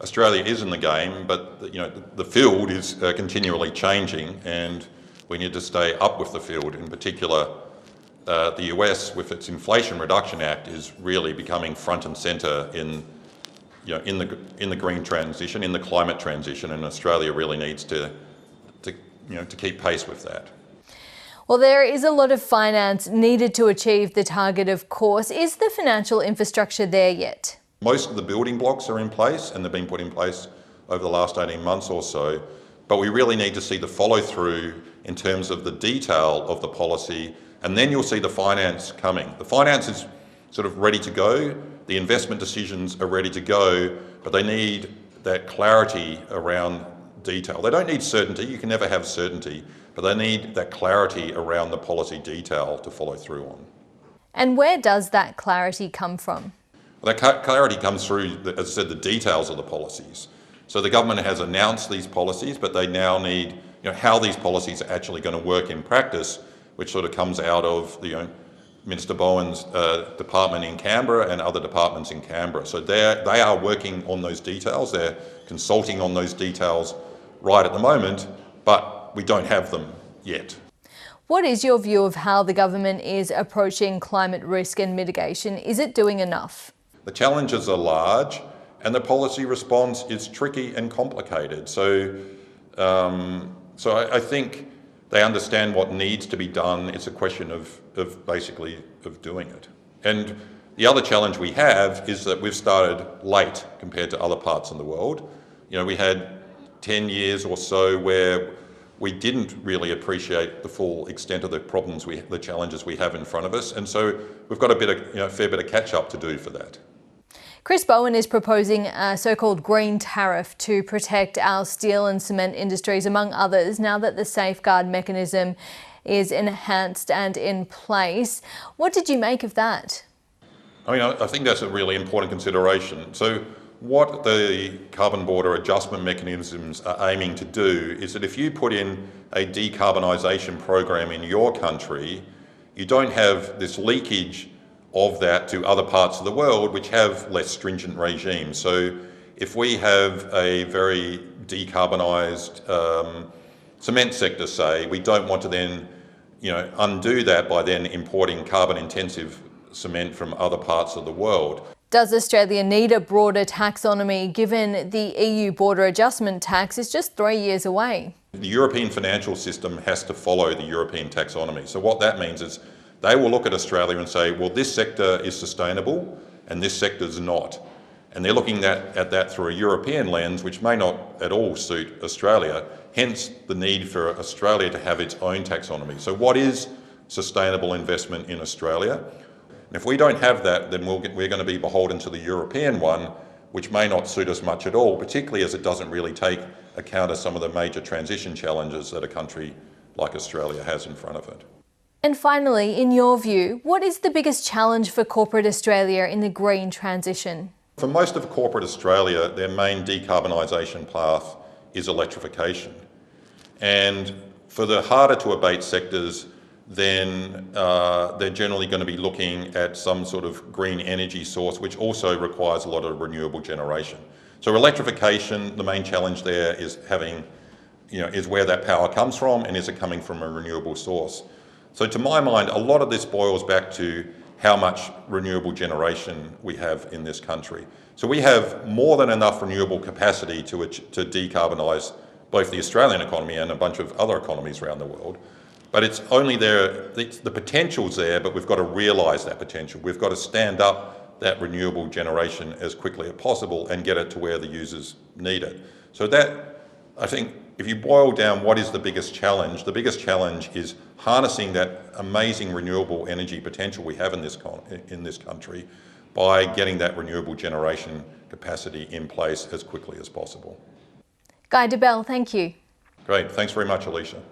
Australia is in the game, but the field is continually changing, and we need to stay up with the field. In particular, the US, with its Inflation Reduction Act, is really becoming front and centre in the green transition, in the climate transition, and Australia really needs to keep pace with that. Well, there is a lot of finance needed to achieve the target, of course. Is the financial infrastructure there yet? Most of the building blocks are in place, and they've been put in place over the last 18 months or so, but we really need to see the follow-through in terms of the detail of the policy, and then you'll see the finance coming. The finance is sort of ready to go, the investment decisions are ready to go, but they need that clarity around detail. They don't need certainty, you can never have certainty, but they need that clarity around the policy detail to follow through on. And where does that clarity come from? Well, that clarity comes through, as I said, the details of the policies. So the government has announced these policies, but they now need, how these policies are actually going to work in practice, which sort of comes out of Minister Bowen's department in Canberra and other departments in Canberra. So they are working on those details. They're consulting on those details right at the moment, but we don't have them yet. What is your view of how the government is approaching climate risk and mitigation? Is it doing enough? The challenges are large and the policy response is tricky and complicated. So I think they understand what needs to be done. It's a question of basically doing it. And the other challenge we have is that we've started late compared to other parts of the world. We had 10 years or so where we didn't really appreciate the full extent of the problems, the challenges we have in front of us. And so we've got a fair bit of catch up to do for that. Chris Bowen is proposing a so-called green tariff to protect our steel and cement industries, among others, now that the safeguard mechanism is enhanced and in place. What did you make of that? I think that's a really important consideration. So what the carbon border adjustment mechanisms are aiming to do is that if you put in a decarbonisation program in your country, you don't have this leakage of that to other parts of the world which have less stringent regimes. So if we have a very decarbonised cement sector, say, we don't want to then undo that by then importing carbon intensive cement from other parts of the world. Does Australia need a broader taxonomy given the EU border adjustment tax is just 3 years away? The European financial system has to follow the European taxonomy. So what that means is they will look at Australia and say, well, this sector is sustainable and this sector is not. And they're looking at that through a European lens, which may not at all suit Australia, hence the need for Australia to have its own taxonomy. So what is sustainable investment in Australia? And if we don't have that, then we're going to be beholden to the European one, which may not suit us much at all, particularly as it doesn't really take account of some of the major transition challenges that a country like Australia has in front of it. And finally, in your view, what is the biggest challenge for corporate Australia in the green transition? For most of corporate Australia, their main decarbonisation path is electrification. And for the harder to abate sectors, then they're generally going to be looking at some sort of green energy source, which also requires a lot of renewable generation. So electrification, the main challenge there is is where that power comes from, and is it coming from a renewable source? So to my mind, a lot of this boils back to how much renewable generation we have in this country. So we have more than enough renewable capacity to decarbonise both the Australian economy and a bunch of other economies around the world. But it's only there, the potential's there, but we've got to realise that potential. We've got to stand up that renewable generation as quickly as possible and get it to where the users need it. So that, I think, if you boil down what is the biggest challenge is harnessing that amazing renewable energy potential we have in this country by getting that renewable generation capacity in place as quickly as possible. Guy Debelle, thank you. Great, thanks very much, Alicia.